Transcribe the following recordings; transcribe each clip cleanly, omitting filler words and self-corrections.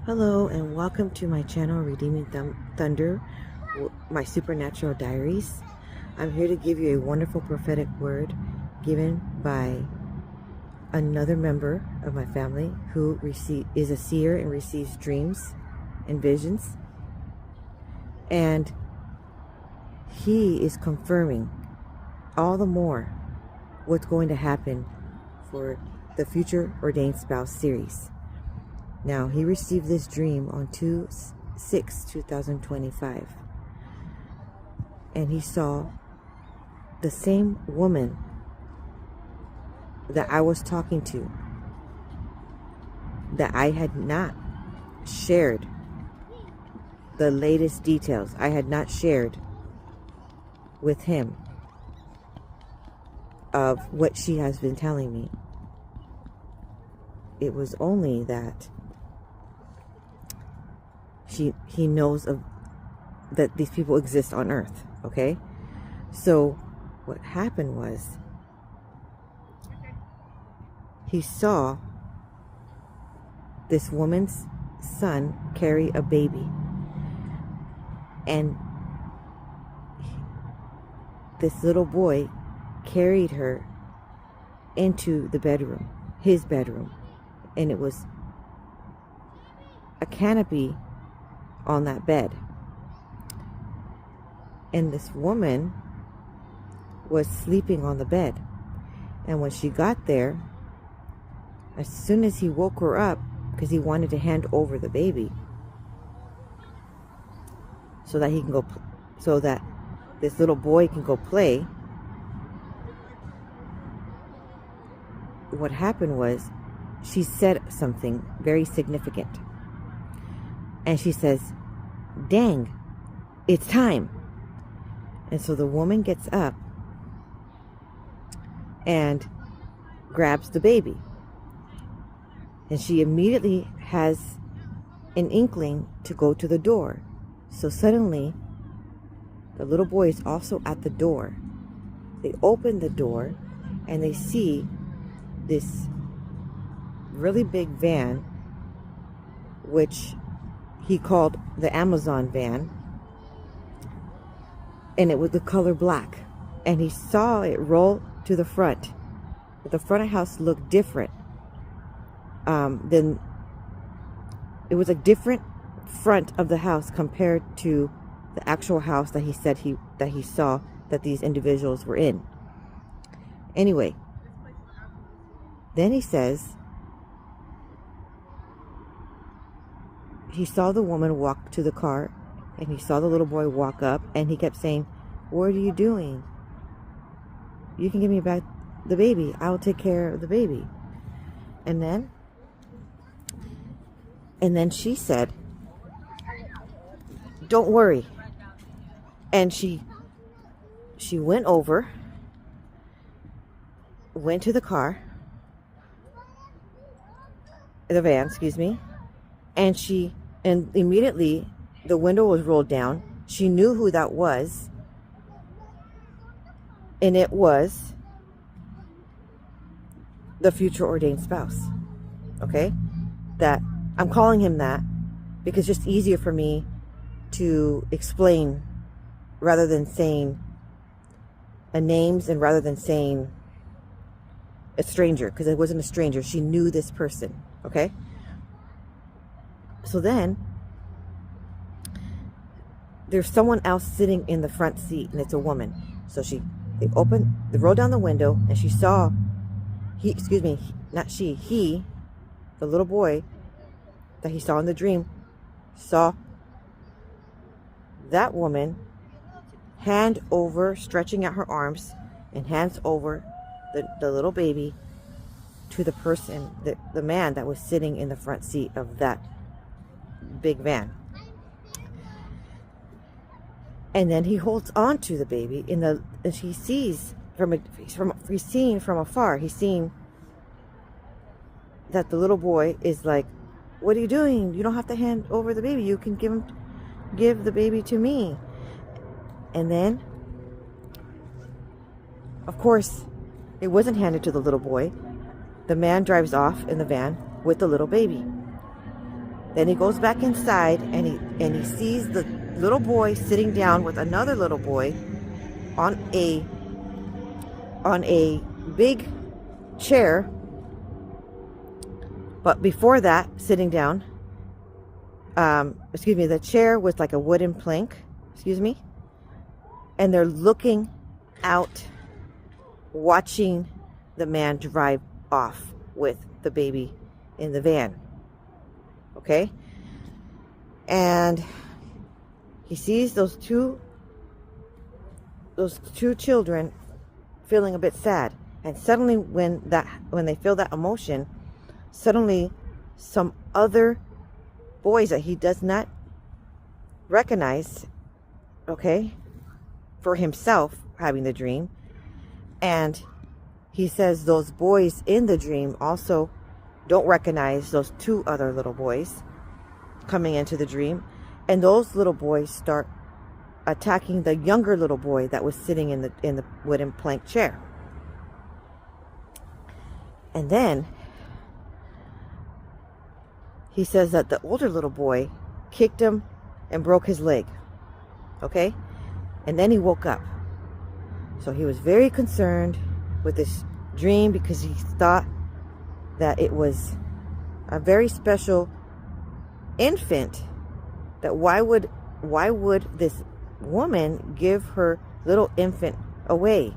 Hello and welcome to my channel Redeeming Thunder, my supernatural diaries. I'm here to give you a wonderful prophetic word given by another member of my family who is a seer and receives dreams and visions. And he is confirming all the more what's going to happen for the Future Ordained Spouse series. Now, he received this dream on 2/6/2025. And he saw the same woman that I was talking to, that I had not shared the latest details. I had not shared with him of what she has been telling me. It was only that he knows of that these people exist on earth. Okay, so what happened was he saw this woman's son carry a baby, and this little boy carried her into the bedroom, his bedroom, and it was a canopy on that bed. And this woman was sleeping on the bed. And when she got there, as soon as he woke her up, because he wanted to hand over the baby so that he can go, so that this little boy can go play, what happened was she said something very significant. And she says, "Dang, it's time." And so the woman gets up and grabs the baby. And she immediately has an inkling to go to the door. So suddenly, the little boy is also at the door. They open the door and they see this really big van, which he called the Amazon van, and it was the color black. And he saw it roll to the front. But the front of the house looked different than it was a different front of the house compared to the actual house that he said he saw that these individuals were in. Anyway, then he says he saw the woman walk to the car, and he saw the little boy walk up, and he kept saying, "What are you doing? You can give me back the baby. I will take care of the baby." And then she said, "Don't worry." And she went over, went to the car, the van, excuse me, and immediately the window was rolled down. She knew who that was, and it was the future ordained spouse. Okay, that I'm calling him that because it's just easier for me to explain rather than saying names, and rather than saying a stranger, because it wasn't a stranger. She knew this person. Okay, so then there's someone else sitting in the front seat, and it's a woman. So they rolled down the window, and she saw he, the little boy that he saw in the dream, saw that woman hand over, stretching out her arms, and hands over the little baby to the person, the man that was sitting in the front seat of that big van. And then he holds on to the baby and he sees he's seeing from afar. He's seeing that the little boy is like, "What are you doing? You don't have to hand over the baby. You can give the baby to me." And then, of course, it wasn't handed to the little boy. The man drives off in the van with the little baby. Then he goes back inside, and he sees the little boy sitting down with another little boy on a big chair. But before that, sitting down, the chair was like a wooden plank, and they're looking out, watching the man drive off with the baby in the van. Okay? And he sees those two children feeling a bit sad. And suddenly when they feel that emotion, suddenly some other boys that he does not recognize, okay, for himself having the dream. And he says those boys in the dream also don't recognize those two other little boys coming into the dream. And those little boys start attacking the younger little boy that was sitting in the wooden plank chair. And then he says that the older little boy kicked him and broke his leg. Okay? And then he woke up. So he was very concerned with this dream because he thought that it was a very special infant. That why would this woman give her little infant away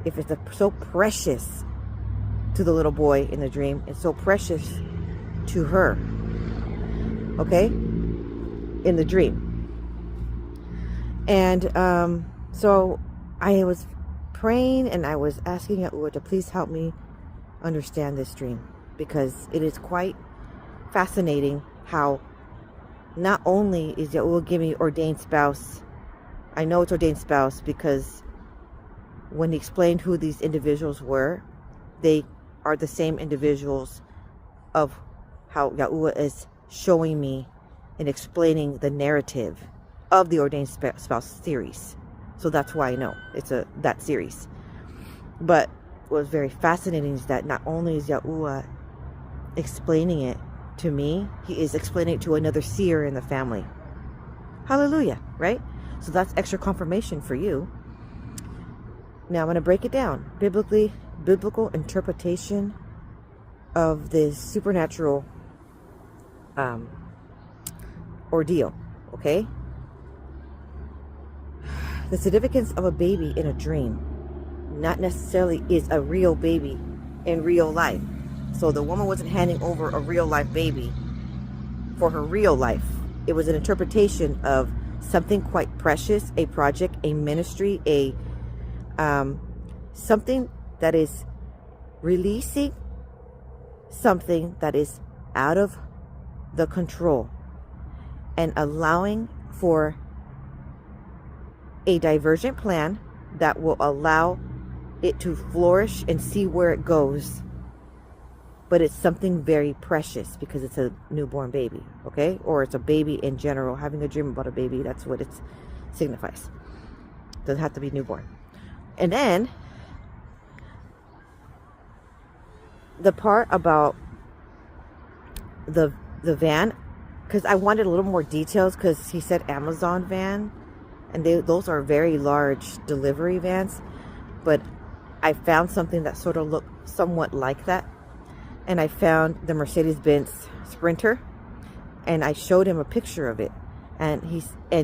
if it's so precious to the little boy in the dream? It's so precious to her, okay, in the dream. And so I was praying and I was asking Yahusha to please help me understand this dream, because it is quite fascinating how not only is Yahusha giving me ordained spouse. I know it's ordained spouse because when he explained who these individuals were, they are the same individuals of how Yahusha is showing me and explaining the narrative of the ordained spouse series. So that's why I know it's that series. But what was very fascinating is that not only is Yahusha explaining it to me, he is explaining it to another seer in the family. Hallelujah, right? So that's extra confirmation for you. Now I'm going to break it down. Biblical interpretation of this supernatural ordeal, okay? The significance of a baby in a dream not necessarily is a real baby in real life. So the woman wasn't handing over a real life baby for her real life. It was an interpretation of something quite precious, a project, a ministry, something that is releasing something that is out of the control and allowing for a divergent plan that will allow it to flourish and see where it goes. But it's something very precious because it's a newborn baby, okay? Or it's a baby in general. Having a dream about a baby, that's what it signifies. Doesn't have to be newborn. And then the part about the van, because I wanted a little more details, because he said Amazon van, and those are very large delivery vans, but I found something that sort of looked somewhat like that. And I found the Mercedes-Benz Sprinter, and I showed him a picture of it, and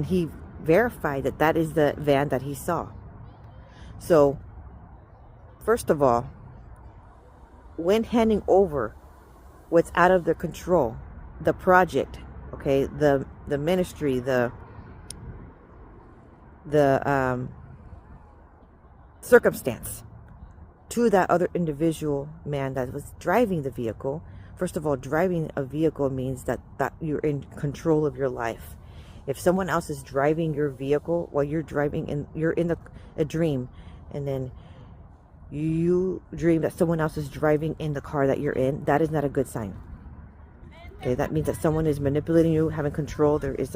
he verified that that is the van that he saw. So first of all, when handing over what's out of their control, the project, okay, the ministry, the circumstance, to that other individual man that was driving the vehicle. First of all, driving a vehicle means that you're in control of your life. If someone else is driving your vehicle while you're driving, and you're in a dream, and then you dream that someone else is driving in the car that you're in, that is not a good sign. Okay, that means that someone is manipulating you, having control. There is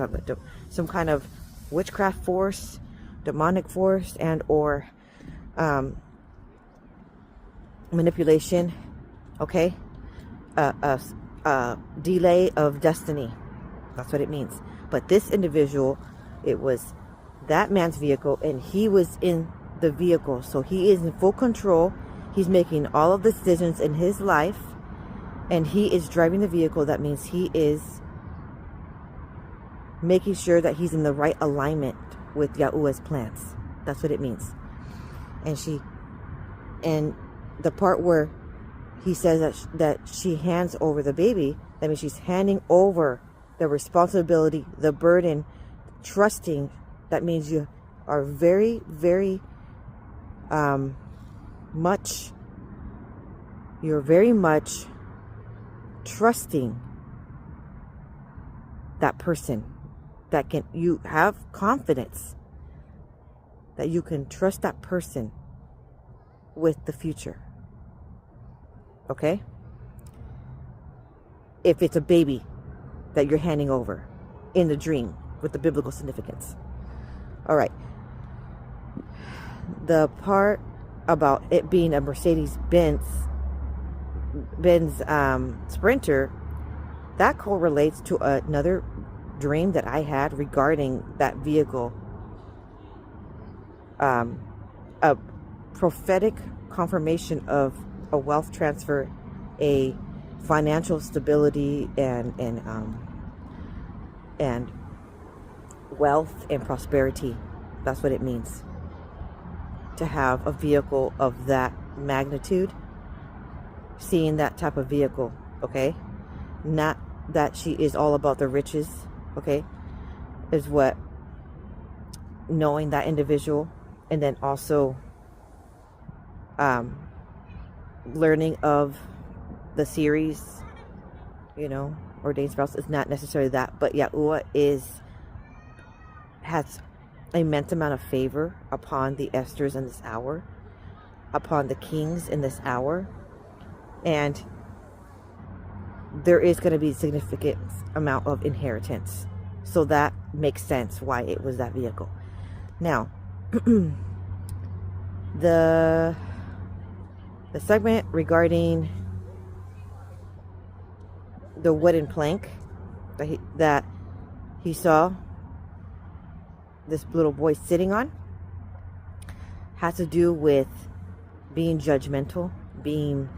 some kind of witchcraft force, demonic force, and or manipulation, okay, delay of destiny. That's what it means. But this individual, it was that man's vehicle, and he was in the vehicle. So he is in full control. He's making all of the decisions in his life, and he is driving the vehicle. That means he is making sure that he's in the right alignment with Yahuwah's plans. That's what it means. And the part where he says that she hands over the baby, that means she's handing over the responsibility, the burden, trusting. That means you are very, very much, you're very much trusting that person, that you have confidence that you can trust that person with the future. Okay? If it's a baby that you're handing over in the dream with the biblical significance. All right. The part about it being a Mercedes-Benz Sprinter, that correlates to another dream that I had regarding that vehicle. A prophetic confirmation of a wealth transfer, a financial stability, and wealth and prosperity. That's what it means to have a vehicle of that magnitude. Seeing that type of vehicle, okay? Not that she is all about the riches, okay? Is what knowing that individual, and then also learning of the series, Ordained Spouse is not necessarily that, but Yahuwah has immense amount of favor upon the Esthers in this hour, upon the kings in this hour, and there is going to be a significant amount of inheritance. So that makes sense why it was that vehicle. Now, the segment regarding the wooden plank that he saw this little boy sitting on has to do with being judgmental, being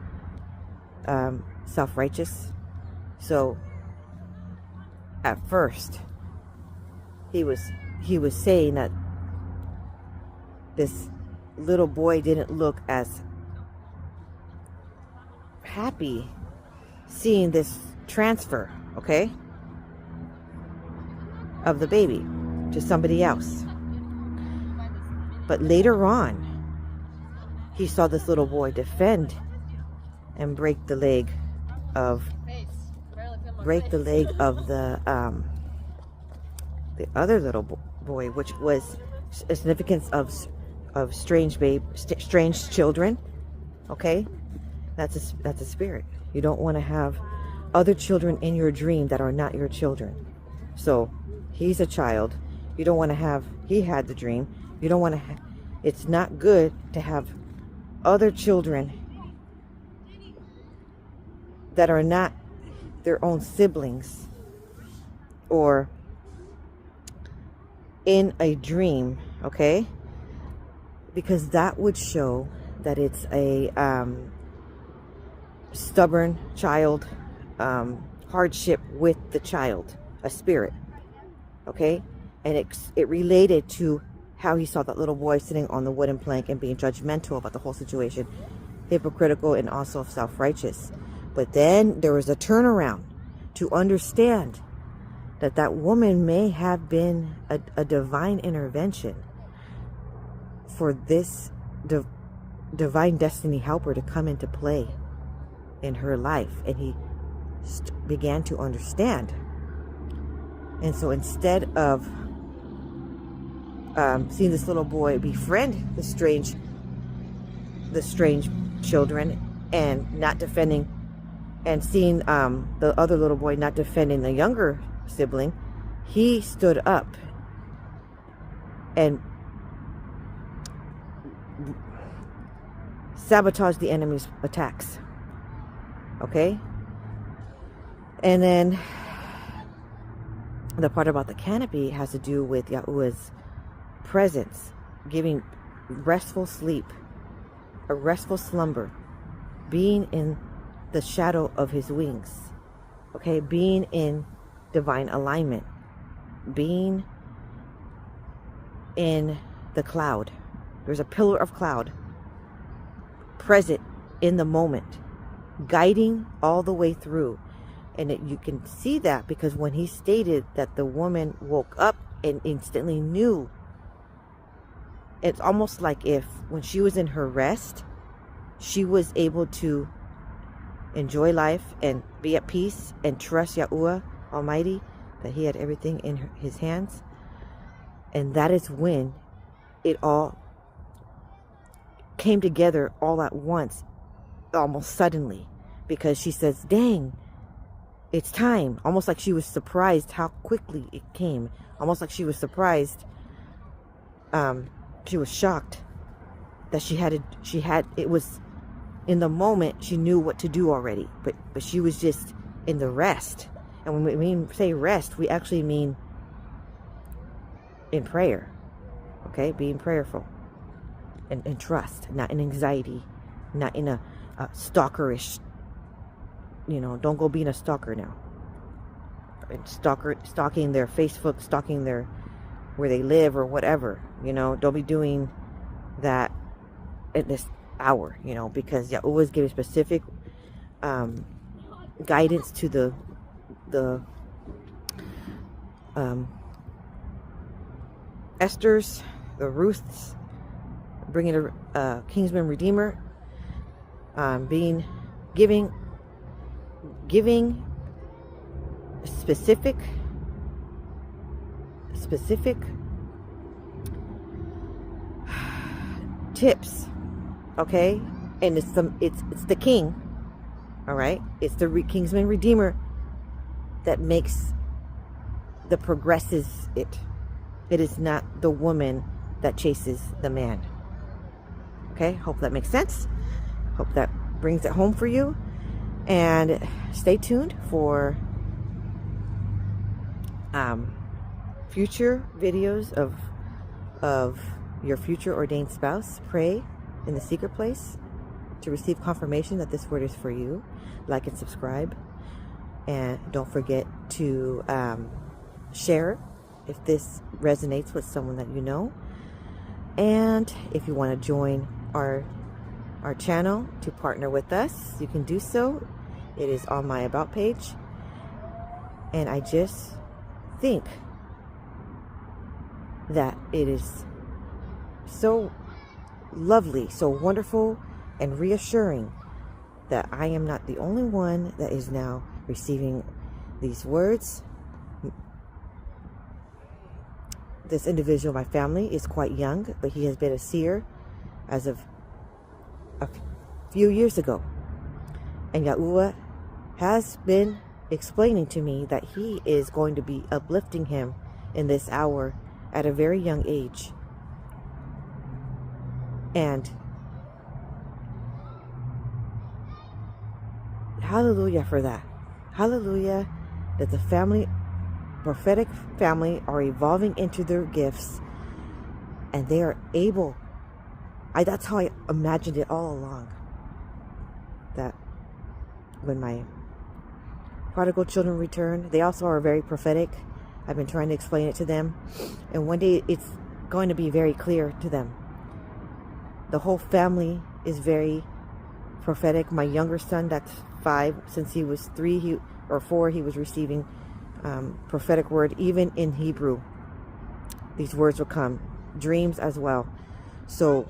self-righteous. So at first he was saying that this little boy didn't look as happy seeing this transfer, okay, of the baby to somebody else. But later on, he saw this little boy defend and break the leg of the other little boy, which was a significance of strange children. Okay, that's a spirit. You don't want to have other children in your dream that are not your children. So he's a child. You don't want to have. He had the dream. You don't want to. It's not good to have other children that are not their own siblings or in a dream, okay? Because that would show that it's a stubborn child, hardship with the child, a spirit, okay? And it related to how he saw that little boy sitting on the wooden plank and being judgmental about the whole situation, hypocritical and also self-righteous. But then there was a turnaround to understand that that woman may have been a divine intervention for this divine destiny helper to come into play in her life. And he began to understand. And so instead of seeing this little boy befriend the strange children and not defending, and seeing the other little boy not defending the younger sibling, he stood up and sabotaged the enemy's attacks. Okay? And then the part about the canopy has to do with Yahuwah's presence, giving restful sleep, a restful slumber, being in the shadow of his wings, okay, being in divine alignment, being in the cloud. There's a pillar of cloud present in the moment, guiding all the way through. And you can see that because when he stated that the woman woke up and instantly knew, it's almost like if when she was in her rest, she was able to enjoy life and be at peace and trust Yahuwah Almighty, that he had everything in his hands. And that is when it all came together all at once, almost suddenly, because she says, dang, it's time. Almost like she was surprised how quickly it came. Almost like she was surprised. She was shocked that it was in the moment. She knew what to do already, but she was just in the rest. And when we say rest, we actually mean in prayer, okay? Being prayerful and trust, not in anxiety, not in a stalkerish, don't go being a stalker now. And stalking their Facebook, stalking their where they live or whatever, don't be doing that at this hour, because Yahuwah is giving specific guidance to the Esther's, the Ruths, bringing a Kingsman Redeemer, giving specific tips, okay? And it's the king, all right? It's the Kingsman Redeemer that progresses it. It is not the woman that chases the man. Okay, hope that makes sense. Hope that brings it home for you. And stay tuned for future videos of your future ordained spouse. Pray in the secret place to receive confirmation that this word is for you. Like and subscribe. And don't forget to share if this resonates with someone that you know. And if you want to join our channel to partner with us, you can do so. It is on my about page. And I just think that it is so lovely, so wonderful and reassuring that I am not the only one that is now receiving these words. This individual, my family, is quite young, but he has been a seer as of a few years ago. And Yahuwah has been explaining to me that he is going to be uplifting him in this hour at a very young age. And hallelujah for that. Hallelujah that the family, prophetic family, are evolving into their gifts, and they are able. That's how I imagined it all along. That when my prodigal children return, they also are very prophetic. I've been trying to explain it to them, and one day it's going to be very clear to them. The whole family is very prophetic. My younger son, that's 5, since he was 3 or 4, he was receiving prophetic word. Even in Hebrew, these words will come, dreams as well. So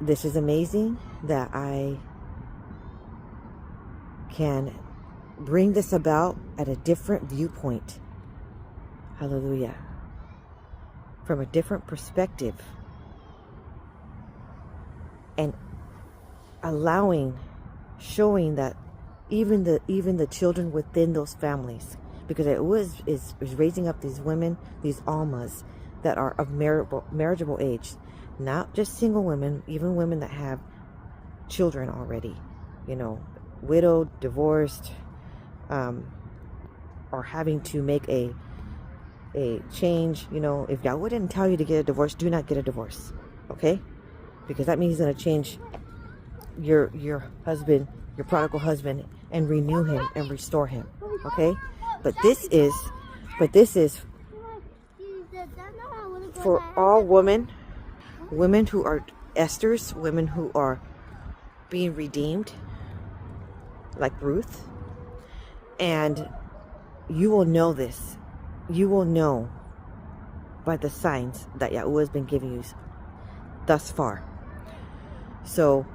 this is amazing that I can bring this about at a different viewpoint. Hallelujah. From a different perspective. And showing that even the children within those families, because it is raising up these women, these almas that are of marriageable age, not just single women, even women that have children already, widowed, divorced, or having to make a change. If Yahweh didn't tell you to get a divorce, do not get a divorce, okay? Because that means he's going to change your husband, your prodigal husband, and renew him and restore him, okay? But this is for all women who are Esthers, women who are being redeemed, like Ruth. And you will know this. You will know by the signs that Yahuwah has been giving you thus far. So,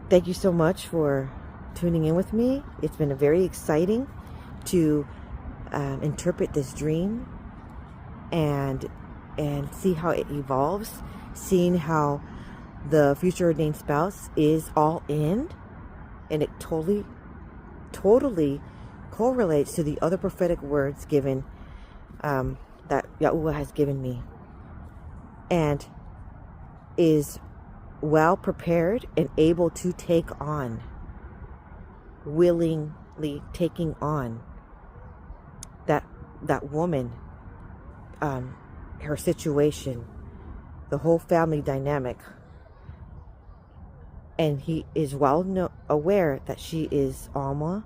thank you so much for tuning in with me. It's been very exciting to interpret this dream and see how it evolves, seeing how the future ordained spouse is all in, and it totally correlates to the other prophetic words given that Yahuwah has given me, and is well prepared and able to take on, willingly taking on that woman, her situation, the whole family dynamic. And he is well aware that she is Alma,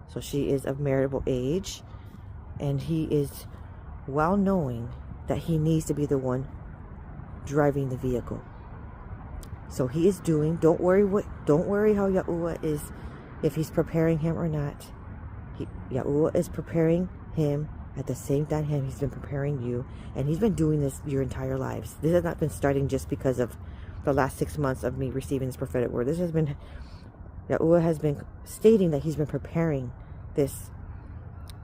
so she is of marriageable age, and he is well knowing that he needs to be the one driving the vehicle. So he is doing. Don't worry how Yahuwah is, if he's preparing him or not. Yahuwah is preparing him at the same time he's been preparing you, and he's been doing this your entire lives. This has not been starting just because of the last 6 months of me receiving this prophetic word. Yahuwah has been stating that he's been preparing this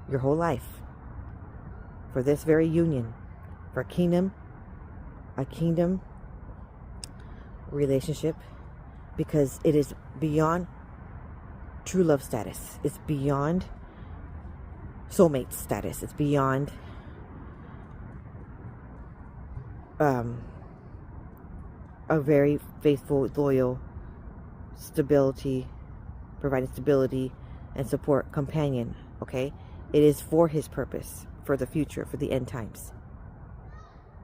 your whole life for this very union, for a kingdom relationship, because it is beyond true love status. It's beyond soulmate status. It's beyond a very faithful, loyal, providing stability and support companion, okay? It is for his purpose, for the future, for the end times,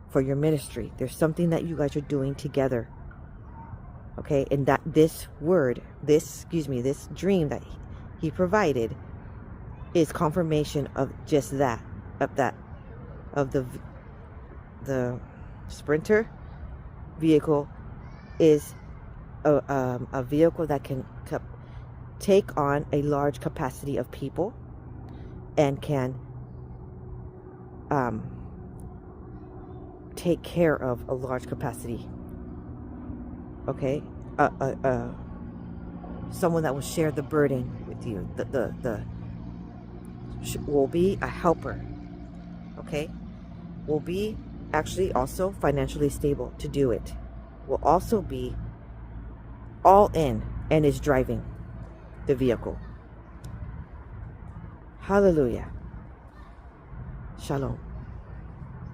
for your ministry. There's something that you guys are doing together, okay? And that this dream that he provided is confirmation of just that, of the sprinter vehicle is a vehicle that can take on a large capacity of people and can take care of a large capacity, okay? Someone that will share the burden with you, will be a helper, okay? Will be actually also financially stable to do it. Will also be all in and is driving the vehicle. Hallelujah. Shalom.